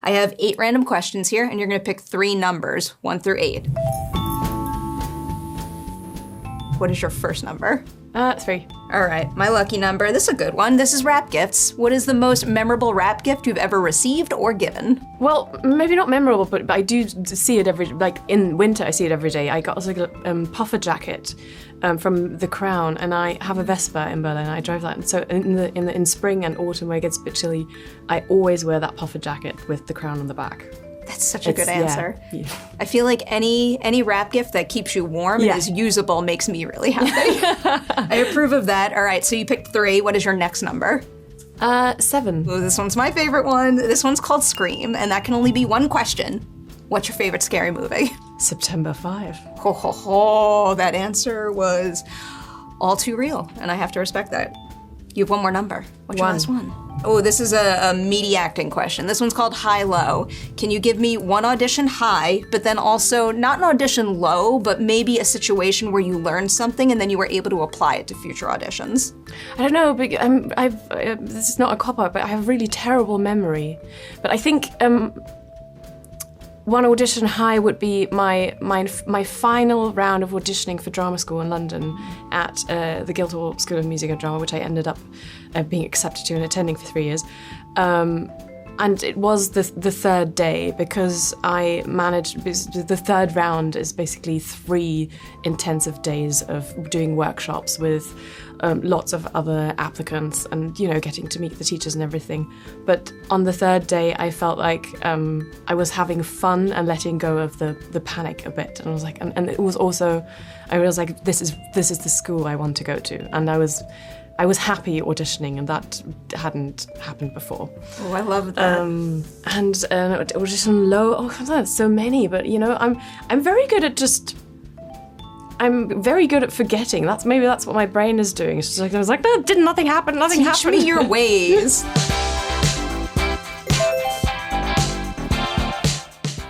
I have 8 random questions here, and you're gonna pick 3 numbers, 1 through 8. What is your first number? 3. All right, my lucky number. This is a good one. This is wrap gifts. What is the most memorable wrap gift you've ever received or given? Well, maybe not memorable, but I do see it in winter, I see it every day. I got a puffer jacket from The Crown, and I have a Vespa in Berlin. I drive that, and so in spring and autumn where it gets a bit chilly, I always wear that puffer jacket with The Crown on the back. That's such a good answer. Yeah. I feel like any wrap gift that keeps you warm and is usable makes me really happy. I approve of that. All right, so you picked 3. What is your next number? 7. Ooh, this one's my favorite one. This one's called Scream, and that can only be one question. What's your favorite scary movie? September 5. Ho, ho, ho. That answer was all too real, and I have to respect that. You have one more number. What's your last one? Oh, this is a meaty acting question. This one's called high-low. Can you give me one audition high, but then also not an audition low, but maybe a situation where you learned something and then you were able to apply it to future auditions? I don't know, but this is not a cop-out, but I have really terrible memory. But I think one audition high would be my final round of auditioning for drama school in London at the Guildhall School of Music and Drama, which I ended up being accepted to and attending for 3 years. And it was the third day because I managed, the third round is basically 3 intensive days of doing workshops with lots of other applicants and, getting to meet the teachers and everything. But on the third day, I felt like I was having fun and letting go of the panic a bit. And I was like, and it was also, I was like, this is the school I want to go to. And I was happy auditioning, and that hadn't happened before. Oh, I love that. And audition low. Oh, there's so many, but I'm very good at I'm very good at forgetting. That's what my brain is doing. It's just like I was like, no, nothing happened. Nothing happened. Teach me your ways.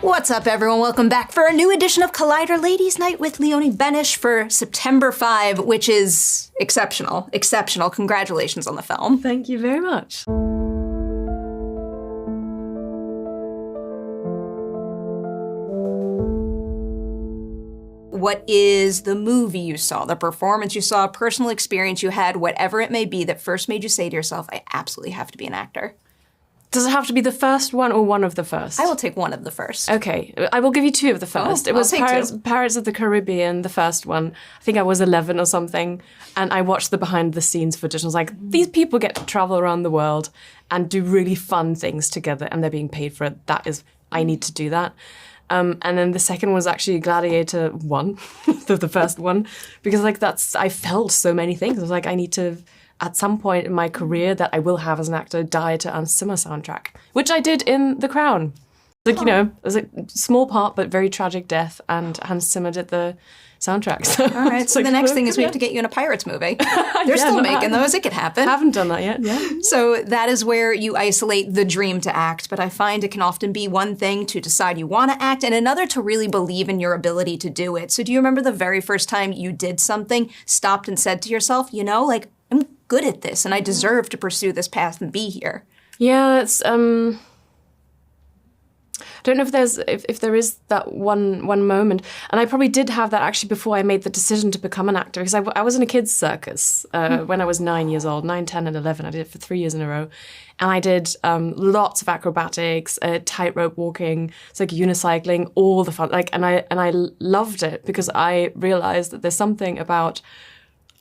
What's up, everyone? Welcome back for a new edition of Collider Ladies Night with Leonie Benesch for September 5, which is exceptional. Exceptional. Congratulations on the film. Thank you very much. What is the movie you saw, the performance you saw, a personal experience you had, whatever it may be, that first made you say to yourself, I absolutely have to be an actor? Does it have to be the first one or one of the first? I will take one of the first. Okay, I will give you 2 of the first. Oh, it was I'll take 2. Pirates of the Caribbean, the first one. I think I was 11 or something, and I watched the behind-the-scenes footage. I was like, these people get to travel around the world and do really fun things together, and they're being paid for it. I need to do that. And then the second was actually Gladiator 1, the first one, because I felt so many things. I was like, I need to, at some point in my career that I will have as an actor, die to Hans Zimmer soundtrack, which I did in The Crown. It was a small part, but very tragic death, and Hans Zimmer did the soundtrack. So all right, so the next thing is we have to get you in a Pirates movie. They're still making those. It could happen. Haven't done that yet, yeah. So that is where you isolate the dream to act, but I find it can often be one thing to decide you want to act and another to really believe in your ability to do it. So do you remember the very first time you did something, stopped and said to yourself, I'm good at this and I deserve to pursue this path and be here? Yeah, it's I don't know if there is that one moment, and I probably did have that actually before I made the decision to become an actor, because I was in a kids' circus when I was 9 years old, 9, 10, and 11. I did it for 3 years in a row, and I did lots of acrobatics, tightrope walking, it's like unicycling, all the fun, and I loved it because I realized that there's something about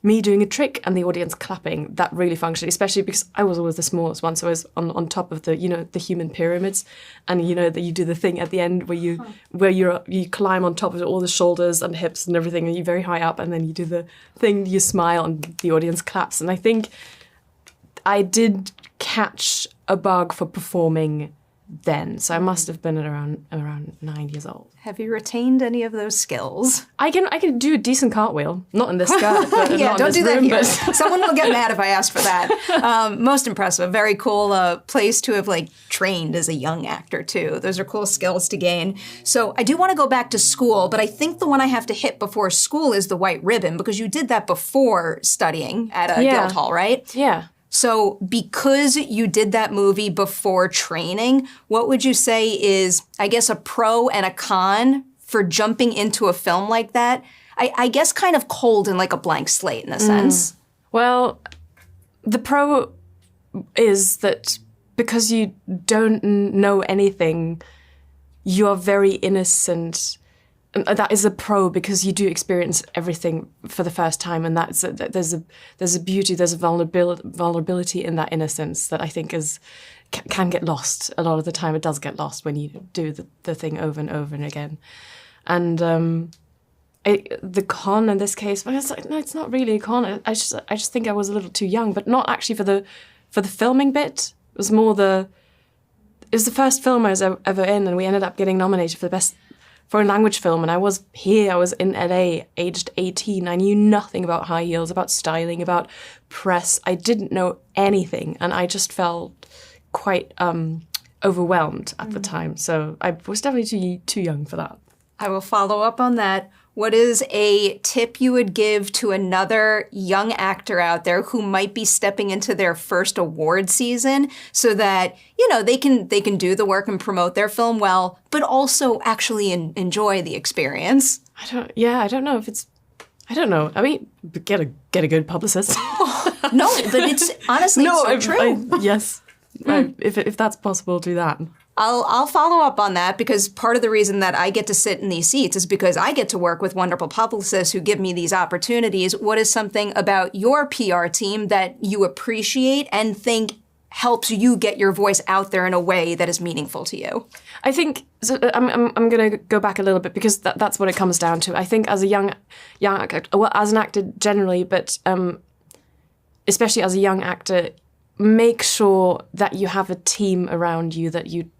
me doing a trick and the audience clapping that really functioned, especially because I was always the smallest one, so I was on top of the the human pyramids, and that you do the thing at the end where you climb on top of all the shoulders and hips and everything, and you're very high up, and then you do the thing, you smile and the audience claps. And I think I did catch a bug for performing then, so I must have been at around 9 years old. Have you retained any of those skills? I can do a decent cartwheel, not in this skirt, but yeah, not don't in this do that room, here. but Someone will get mad if I ask for that. Most impressive, very cool place to have trained as a young actor too. Those are cool skills to gain. So I do want to go back to school, but I think the one I have to hit before school is the white ribbon, because you did that before studying at Guildhall, right? Yeah. So because you did that movie before training, what would you say is, I guess, a pro and a con for jumping into a film like that? I guess kind of cold and like a blank slate in a sense. Well, the pro is that because you don't know anything, you are very innocent. And that is a pro because you do experience everything for the first time, and there's a beauty, there's a vulnerability in that innocence that I think can get lost a lot of the time. It does get lost when you do the thing over and over and again. And the con in this case, well, it's like, no, it's not really a con. I just think I was a little too young, but not actually for the filming bit. It was more it was the first film I was ever in, and we ended up getting nominated for the best foreign language film, and I was in LA, aged 18. I knew nothing about high heels, about styling, about press. I didn't know anything, and I just felt quite overwhelmed at the time. So I was definitely too young for that. I will follow up on that. What is a tip you would give to another young actor out there who might be stepping into their first award season so that, they can do the work and promote their film well, but also actually enjoy the experience? I don't know if it's, I don't know. I mean, get a good publicist. No, but it's honestly so true. Yes. If that's possible, do that. I'll follow up on that because part of the reason that I get to sit in these seats is because I get to work with wonderful publicists who give me these opportunities. What is something about your PR team that you appreciate and think helps you get your voice out there in a way that is meaningful to you? I think I'm going to go back a little bit because that's what it comes down to. I think as a young actor, well, as an actor generally, but especially as a young actor, make sure that you have a team around you that you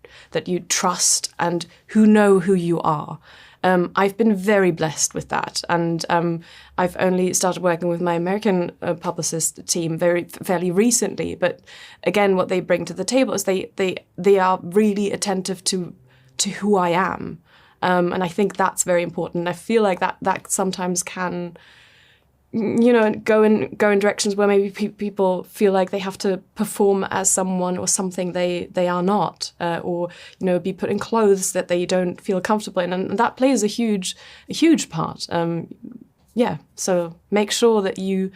trust and who know who you are. I've been very blessed with that, and I've only started working with my American publicist team fairly recently. But again, what they bring to the table is they are really attentive to who I am, and I think that's very important. I feel like that sometimes can, go in directions where maybe people feel like they have to perform as someone or something they are not, or be put in clothes that they don't feel comfortable in, and that plays a huge part. So make sure that you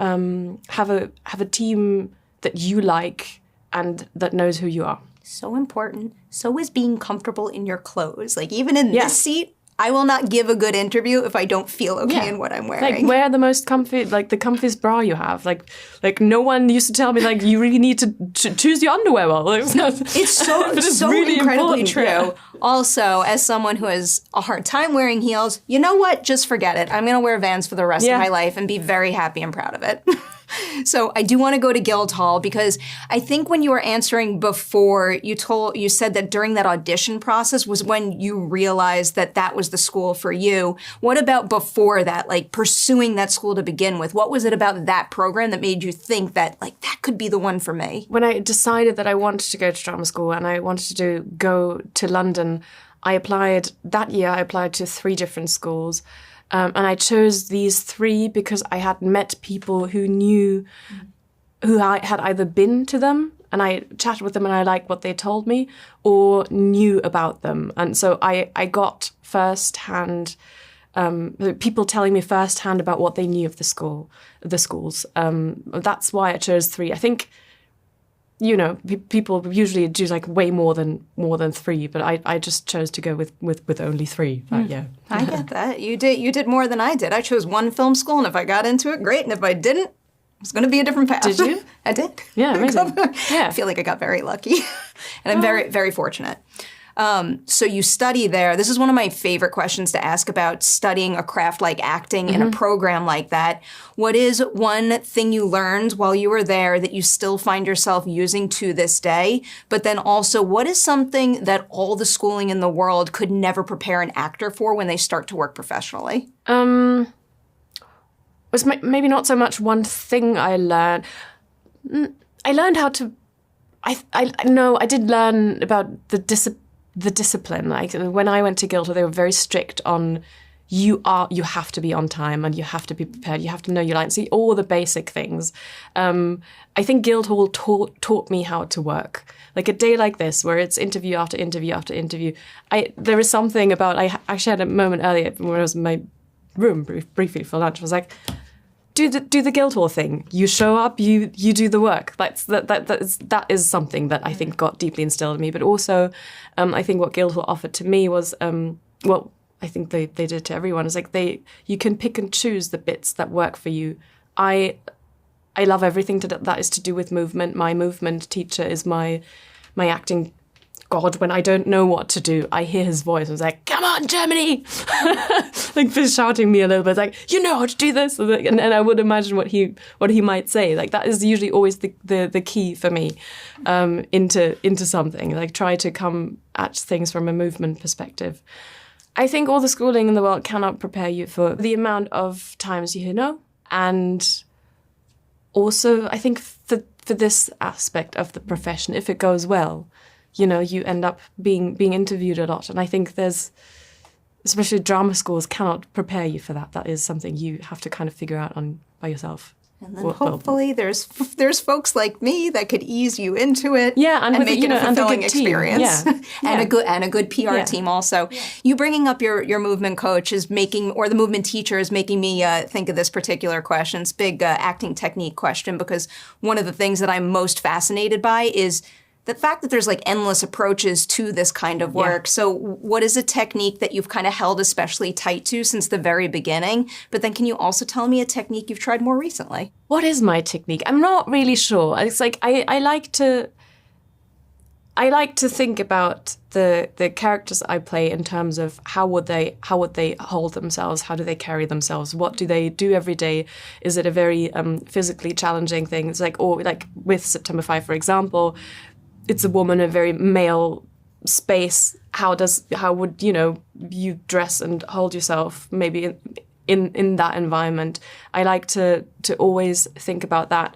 have a team that you like and that knows who you are. So important. So is being comfortable in your clothes. Like even in this seat, I will not give a good interview if I don't feel okay in what I'm wearing. Like, wear the most comfy, like the comfiest bra you have. Like no one used to tell me, like, you really need to choose your underwear well. It's so really incredibly true. Yeah. Also, as someone who has a hard time wearing heels, you know what? Just forget it. I'm going to wear Vans for the rest of my life and be very happy and proud of it. So I do want to go to Guildhall because I think when you were answering before, you said that during that audition process was when you realized that was the school for you. What about before that, like pursuing that school to begin with? What was it about that program that made you think that that could be the one for me? When I decided that I wanted to go to drama school and I wanted to go to London, I applied to 3 different schools. And I chose these 3 because I had met people who I had either been to them and I chatted with them and I liked what they told me, or knew about them. And so I got firsthand, people telling me firsthand about what they knew of the schools. That's why I chose 3. I think, people usually do like way more than 3, but I just chose to go with only 3. But yeah, I get that. You did more than I did. I chose one film school, and if I got into it, great, and if I didn't, it's going to be a different path. Did you? I did. Yeah, amazing. Yeah. I feel like I got very lucky, and I'm very, very fortunate. So you study there. This is one of my favorite questions to ask about studying a craft like acting in a program like that. What is one thing you learned while you were there that you still find yourself using to this day? But then also, what is something that all the schooling in the world could never prepare an actor for when they start to work professionally? Was maybe not so much one thing I learned. I learned how to. I did learn about the discipline. Like when I went to Guildhall, they were very strict on you have to be on time and you have to be prepared. You have to know your lines. See all the basic things. I think Guildhall taught me how to work. Like a day like this, where it's interview after interview after interview. There is something about. I actually had a moment earlier when I was in my room briefly for lunch. I was like, do the Guildhall thing. You show up, you do the work. That is something that I think got deeply instilled in me. But also, I think what Guildhall offered to me was I think they did to everyone. It's like you can pick and choose the bits that work for you. I love everything that is to do with movement. My movement teacher is my acting god. When I don't know what to do, I hear his voice. I was like, "Come on, Germany!" Like shouting me a little bit, like, "You know how to do this," and I would imagine what he might say. Like that is usually always the key for me into something. Like try to come at things from a movement perspective. I think all the schooling in the world cannot prepare you for the amount of times you hear no. And also, I think for this aspect of the profession, if it goes well, you end up being interviewed a lot. And I think especially drama schools cannot prepare you for that. That is something you have to kind of figure out by yourself. And then hopefully there's folks like me that could ease you into it, and make it a fulfilling experience, and a good PR team also. Yeah. You bringing up your movement coach or the movement teacher is making me think of this particular question. It's a big acting technique question, because one of the things that I'm most fascinated by is the fact that there's like endless approaches to this kind of work. Yeah. So what is a technique that you've kind of held especially tight to since the very beginning? But then can you also tell me a technique you've tried more recently? What is my technique? I'm not really sure. It's like I like to think about the characters I play in terms of how would they hold themselves? How do they carry themselves? What do they do every day? Is it a very physically challenging thing? It's like, or like with September 5, for example, it's a woman in a very male space. How would you dress and hold yourself maybe in that environment? I like to always think about that.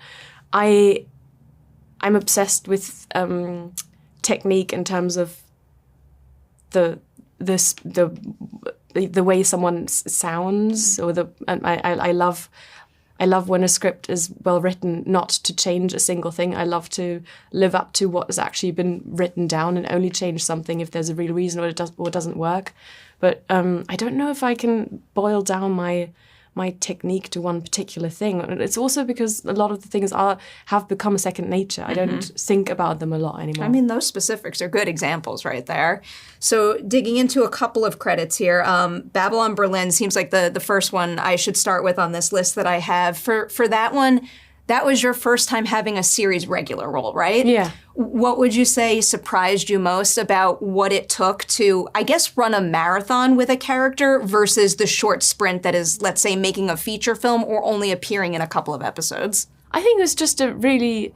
I'm obsessed with technique in terms of the way someone sounds, or I love when a script is well written, not to change a single thing. I love to live up to what has actually been written down and only change something if there's a real reason or it doesn't work. But I don't know if I can boil down my technique to one particular thing. It's also because a lot of the things have become a second nature. I don't think about them a lot anymore. I mean, those specifics are good examples right there. So digging into a couple of credits here, Babylon Berlin seems like the first one I should start with on this list that I have. For that one, that was your first time having a series regular role, right? Yeah. What would you say surprised you most about what it took to, I guess, run a marathon with a character versus the short sprint that is, let's say, making a feature film or only appearing in a couple of episodes? I think it's just a really,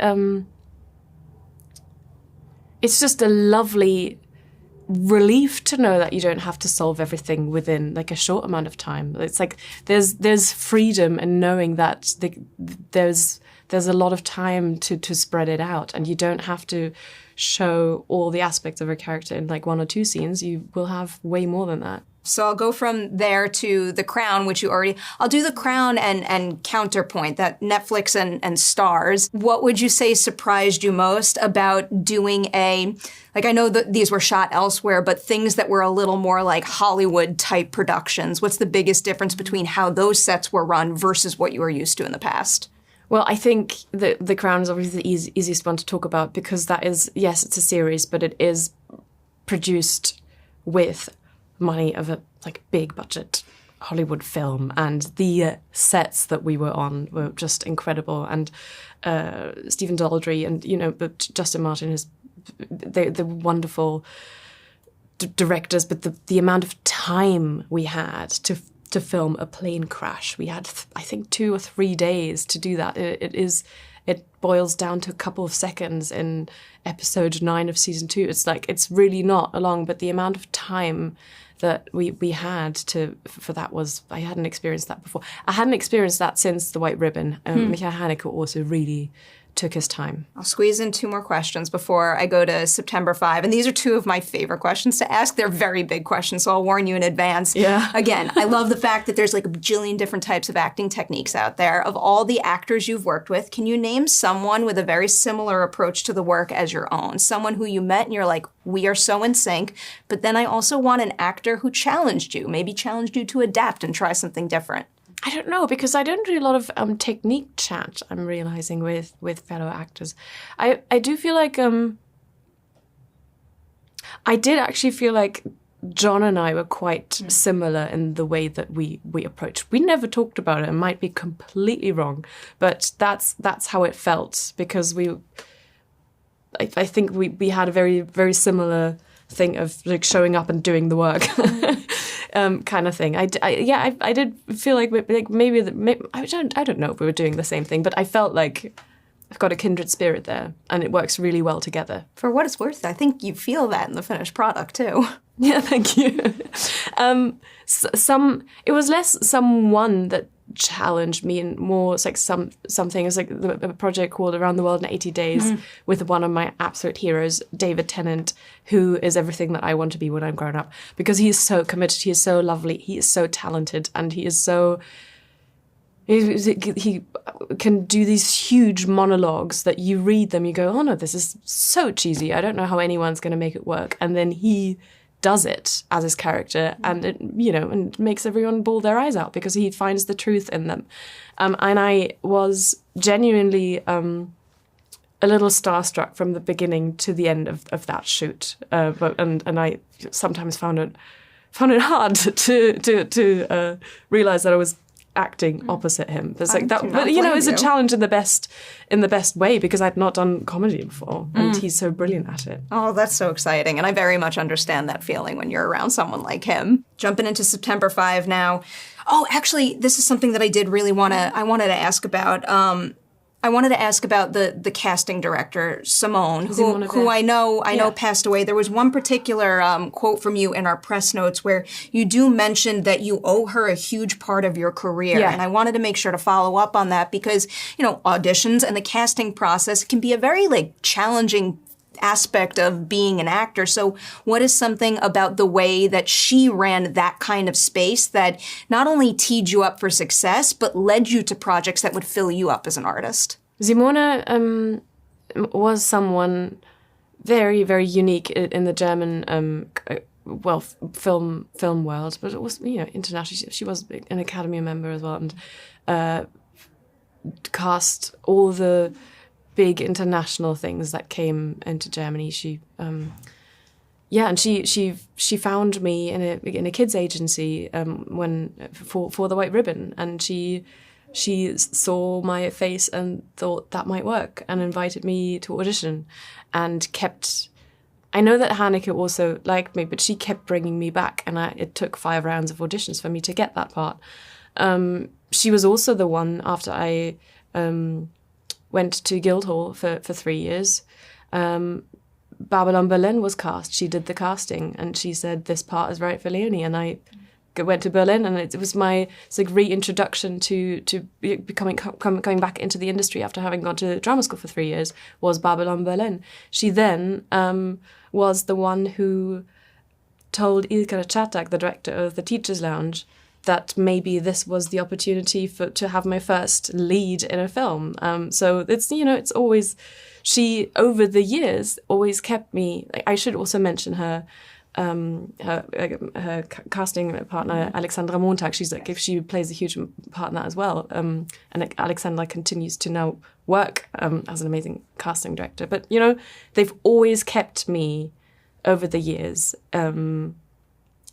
it's just a lovely relief to know that you don't have to solve everything within like a short amount of time. It's like there's freedom in knowing that there's a lot of time to spread it out, and you don't have to show all the aspects of a character in like 1 or 2 scenes. You will have way more than that. So I'll go from there to The Crown, which I'll do The Crown and Counterpoint, that Netflix and Stars. What would you say surprised you most about doing I know that these were shot elsewhere, but things that were a little more like Hollywood type productions? What's the biggest difference between how those sets were run versus what you were used to in the past? Well, I think The Crown is obviously the easiest one to talk about, because that is, yes, it's a series, but it is produced with money of a like big budget Hollywood film, and the sets that we were on were just incredible. And Stephen Daldry and Justin Martin is the wonderful directors, but the amount of time we had to film a plane crash, we had I think 2 or 3 days to do that. It boils down to a couple of seconds in episode 9 of season 2. It's like, it's really not long, but the amount of time that we had for that was, I hadn't experienced that before. I hadn't experienced that since The White Ribbon. Michael Haneke also really took his time. I'll squeeze in 2 more questions before I go to September 5. And these are 2 of my favorite questions to ask. They're very big questions, so I'll warn you in advance. Yeah. Again, I love the fact that there's like a bajillion different types of acting techniques out there. Of all the actors you've worked with, can you name someone with a very similar approach to the work as your own? Someone who you met and you're like, we are so in sync. But then I also want an actor who challenged you, maybe challenged you to adapt and try something different. I don't know, because I don't do a lot of technique chat, I'm realizing, with fellow actors. I do feel like... I did actually feel like John and I were quite similar in the way that we approached. We never talked about it. It might be completely wrong, but that's how it felt, because I think we had a very, very similar thing of like showing up and doing the work. Kind of thing. I did feel like maybe I don't know if we were doing the same thing, but I felt like I've got a kindred spirit there, and it works really well together. For what it's worth, I think you feel that in the finished product too. Yeah, thank you. It was less someone that challenged me, and more it's like something. It was like a project called Around the World in 80 Days with one of my absolute heroes, David Tennant, who is everything that I want to be when I'm grown up, because he is so committed, he is so lovely, he is so talented, and he is so... He can do these huge monologues that you read them, you go, oh no, this is so cheesy, I don't know how anyone's going to make it work. And then he does it as his character, and it, and makes everyone bawl their eyes out because he finds the truth in them. And I was genuinely a little starstruck from the beginning to the end of that shoot. And I sometimes found it hard to realize that I was acting opposite him. It's like that, but it's a challenge in the best way, because I'd not done comedy before, and he's so brilliant at it. Oh, that's so exciting, and I very much understand that feeling when you're around someone like him. Jumping into September 5 now. Oh, actually, this is something that I wanted to ask about. I wanted to ask about the casting director, Simone, who I know passed away. There was one particular quote from you in our press notes where you do mention that you owe her a huge part of your career. Yeah. And I wanted to make sure to follow up on that because, auditions and the casting process can be a very challenging aspect of being an actor. So what is something about the way that she ran that kind of space that not only teed you up for success, but led you to projects that would fill you up as an artist? Simone was someone very, very unique in the German film world, but it was international. She was an Academy member as well, and cast all the big international things that came into Germany. She found me in a kids agency for the White Ribbon, and she saw my face and thought that might work and invited me to audition, and I know that Hanneke also liked me, but she kept bringing me back, and it took 5 rounds of auditions for me to get that part. She was also the one, after I went to Guildhall for 3 years. Babylon Berlin was cast. She did the casting, and she said, this part is right for Leonie. And I went to Berlin, and it was my reintroduction to coming back into the industry after having gone to drama school for 3 years, was Babylon Berlin. She then was the one who told Ilka Czatak, the director of the Teachers Lounge, that maybe this was the opportunity to have my first lead in a film. So it's always, she over the years always kept me. I should also mention her casting partner, Alexandra Montag. She plays a huge part in that as well. And Alexandra continues to now work as an amazing casting director. But they've always kept me over the years in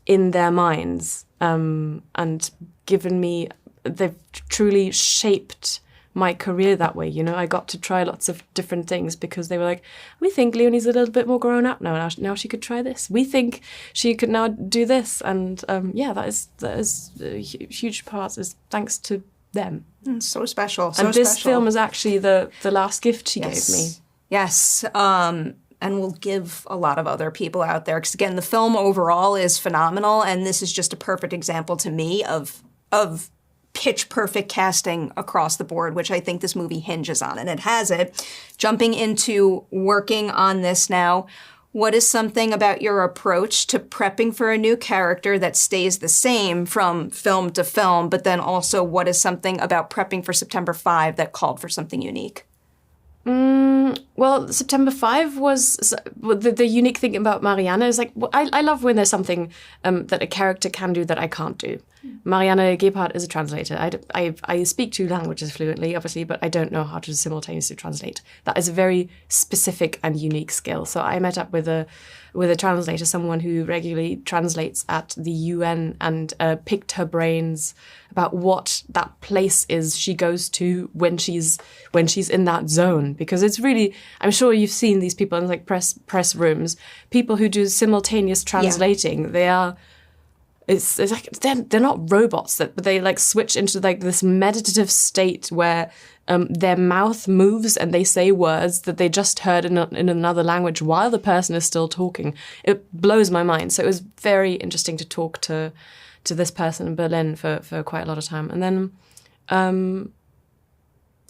their minds. And given me, they've truly shaped my career that way. I got to try lots of different things because they were like, we think Leonie's a little bit more grown up now she could try this. We think she could now do this. And that is a huge part, is thanks to them. So special. And this film is actually the last gift she gave me. Yes. And will give a lot of other people out there. Because again, the film overall is phenomenal, and this is just a perfect example to me of pitch perfect casting across the board, which I think this movie hinges on, and it has it. Jumping into working on this now, what is something about your approach to prepping for a new character that stays the same from film to film, but then also what is something about prepping for September 5 that called for something unique? Well, September 5 was the unique thing about Marianne is like, I love when there's something that a character can do that I can't do. Marianne Gebhardt is a translator. I speak 2 languages fluently, obviously, but I don't know how to simultaneously translate. That is a very specific and unique skill. So I met up with a translator, someone who regularly translates at the UN, and picked her brains about what that place is she goes to when she's in that zone. Because it's really, I'm sure you've seen these people in like press rooms, people who do simultaneous translating. Yeah. They are. It's like they're not robots, but they like switch into like this meditative state where their mouth moves and they say words that they just heard in another language while the person is still talking. It blows my mind. So it was very interesting to talk to this person in Berlin for quite a lot of time. And then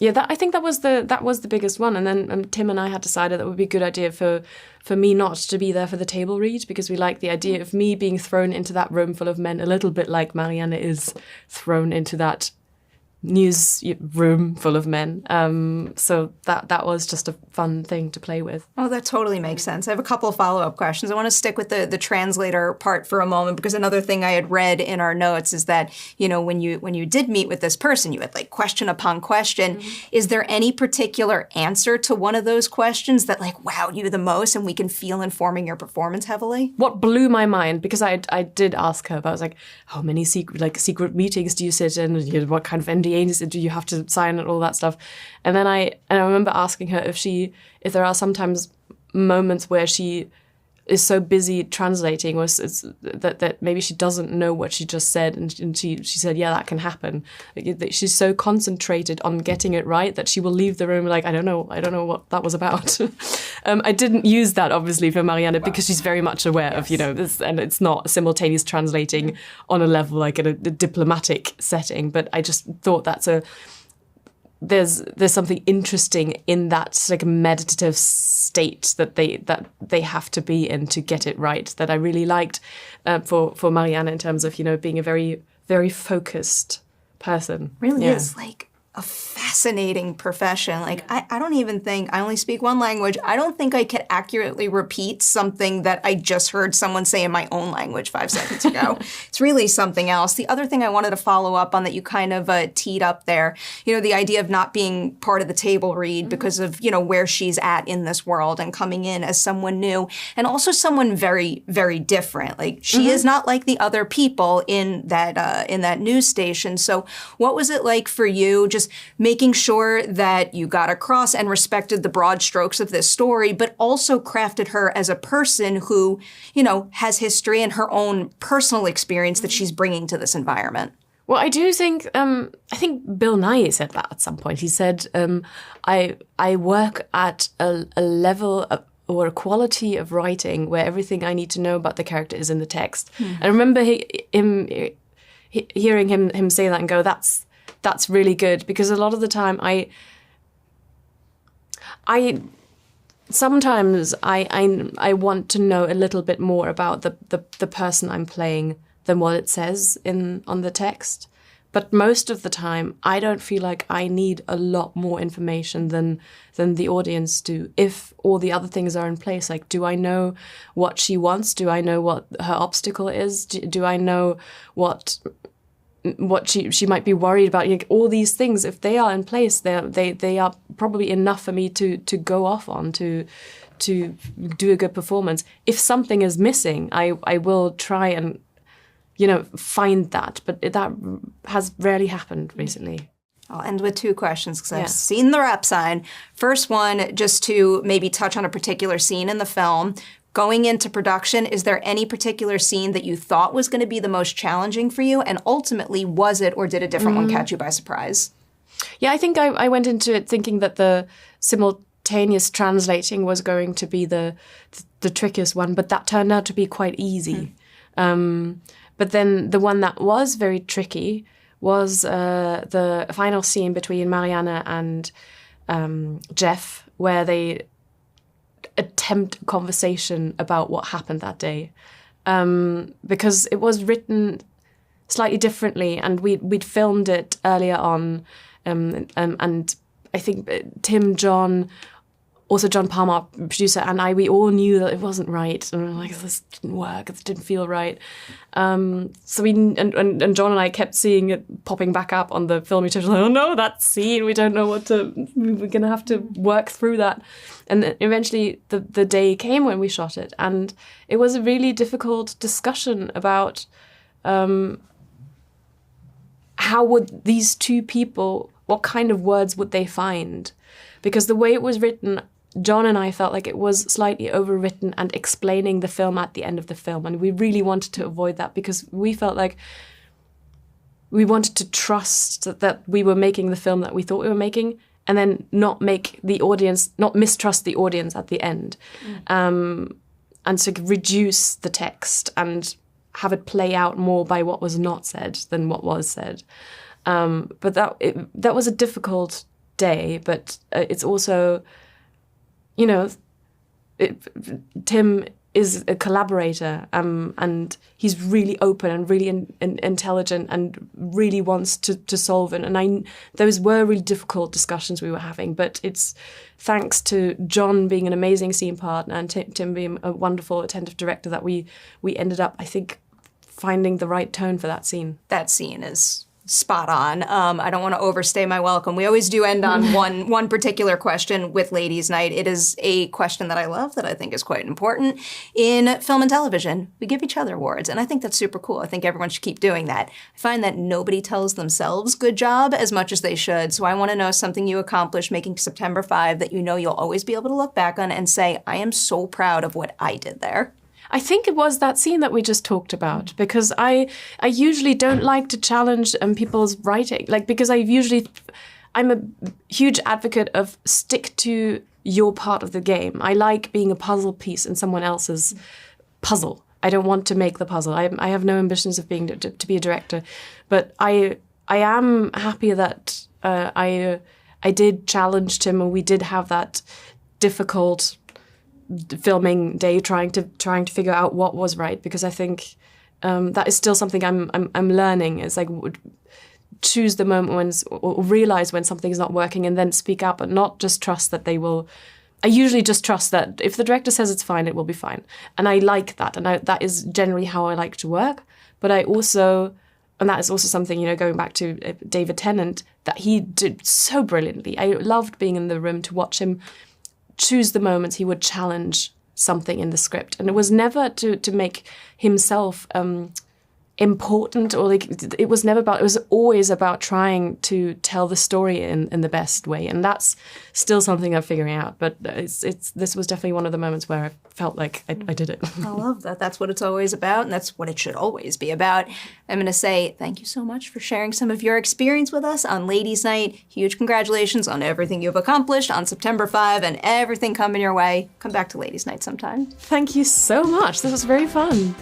I think that was the biggest one. And then Tim and I had decided that would be a good idea for me not to be there for the table read, because we like the idea of me being thrown into that room full of men a little bit like Marianne is thrown into that news room full of men. So that was just a fun thing to play with. Oh, that totally makes sense. I have a couple of follow-up questions. I want to stick with the translator part for a moment, because another thing I had read in our notes is that, when you did meet with this person, you had like question upon question. Mm-hmm. Is there any particular answer to one of those questions that like wowed you the most and we can feel informing your performance heavily? What blew my mind, because I did ask her about, I was like, how many secret meetings do you sit in? What kind of NDAs do you have to sign and all that stuff? And then I remember asking her if there are sometimes moments where she is so busy translating, or that maybe she doesn't know what she just said, and she said, yeah, that can happen. She's so concentrated on getting it right that she will leave the room like, I don't know what that was about. I didn't use that obviously for Marianne because she's very much aware of this, and it's not simultaneous translating on a level like in a diplomatic setting. But I just thought there's something interesting in that like meditative state that they have to be in to get it right, that I really liked for Marianne, in terms of being a very, very focused person. Really is like a fascinating profession. Like I don't even think, I only speak one language. I don't think I could accurately repeat something that I just heard someone say in my own language 5 seconds ago. It's really something else. The other thing I wanted to follow up on that you kind of teed up there, the idea of not being part of the table read because of, where she's at in this world and coming in as someone new and also someone very, very different. Like she is not like the other people in that news station. So what was it like for you just making sure that you got across and respected the broad strokes of this story, but also crafted her as a person who, has history and her own personal experience that she's bringing to this environment? Well, I do think, I think Bill Nye said that at some point. He said, I work at a level of, or a quality of writing where everything I need to know about the character is in the text. I remember hearing him say that and go, that's really good, because a lot of the time sometimes I want to know a little bit more about the person I'm playing than what it says on the text. But most of the time, I don't feel like I need a lot more information than the audience do, if all the other things are in place. Like, do I know what she wants? Do I know what her obstacle is? Do I know what she might be worried about? Like, all these things, if they are in place, they are probably enough for me to go off on, to do a good performance. If something is missing, I will try and find that, but that has rarely happened recently. I'll end with 2 questions because I've seen the rep sign. First one, just to maybe touch on a particular scene in the film. Going into production, is there any particular scene that you thought was going to be the most challenging for you? And ultimately, was it, or did a different one catch you by surprise? Yeah, I think I went into it thinking that the simultaneous translating was going to be the trickiest one, but that turned out to be quite easy. But then the one that was very tricky was the final scene between Marianne and Jeff, where they attempt conversation about what happened that day. Because it was written slightly differently, and we'd filmed it earlier on, and I think Tim, John, also John Palmer, producer, and we all knew that it wasn't right, and we were like, this didn't work, this didn't feel right. So and John and I kept seeing it popping back up on the film. We were like, oh no, that scene, we don't know we're gonna have to work through that. And then eventually the day came when we shot it, and it was a really difficult discussion about how would these two people, what kind of words would they find? Because the way it was written, John and I felt like it was slightly overwritten and explaining the film at the end of the film. And we really wanted to avoid that, because we felt like we wanted to trust that we were making the film that we thought we were making, and then not mistrust the audience at the end. And so reduce the text and have it play out more by what was not said than what was said. But that was a difficult day, but it's also, Tim is a collaborator, and he's really open and really intelligent and really wants to solve it. And those were really difficult discussions we were having, but it's thanks to John being an amazing scene partner and Tim being a wonderful, attentive director that we ended up, I think, finding the right tone for that scene. That scene is spot on. I don't want to overstay my welcome. We always do end on one particular question with Ladies' Night. It is a question that I love, that I think is quite important. In film and television, we give each other awards, and I think that's super cool. I think everyone should keep doing that. I find that nobody tells themselves good job as much as they should, so I want to know something you accomplished making September 5 that you know you'll always be able to look back on and say, I am so proud of what I did there. I think it was that scene that we just talked about, because I usually don't like to challenge people's writing, because I'm a huge advocate of stick to your part of the game. I like being a puzzle piece in someone else's puzzle. I don't want to make the puzzle. I have no ambitions of being to be a director, but I am happy that I did challenge Tim, and we did have that difficult filming day trying to figure out what was right, because I think that is still something I'm learning. It's like choose the moment or realize when something is not working, and then speak up, and not just trust that they will. I usually just trust that if the director says it's fine, it will be fine, and I like that, and that is generally how I like to work. But I also, and that is also something, going back to David Tennant, that he did so brilliantly. I loved being in the room to watch him choose the moments he would challenge something in the script. And it was never to make himself important, or it was never about, it was always about trying to tell the story in the best way. And that's still something I'm figuring out. But this was definitely one of the moments where I felt like I did it. I love that. That's what it's always about, and that's what it should always be about. I'm going to say thank you so much for sharing some of your experience with us on Ladies' Night. Huge congratulations on everything you've accomplished on September 5 and everything coming your way. Come back to Ladies' Night sometime. Thank you so much. This was very fun.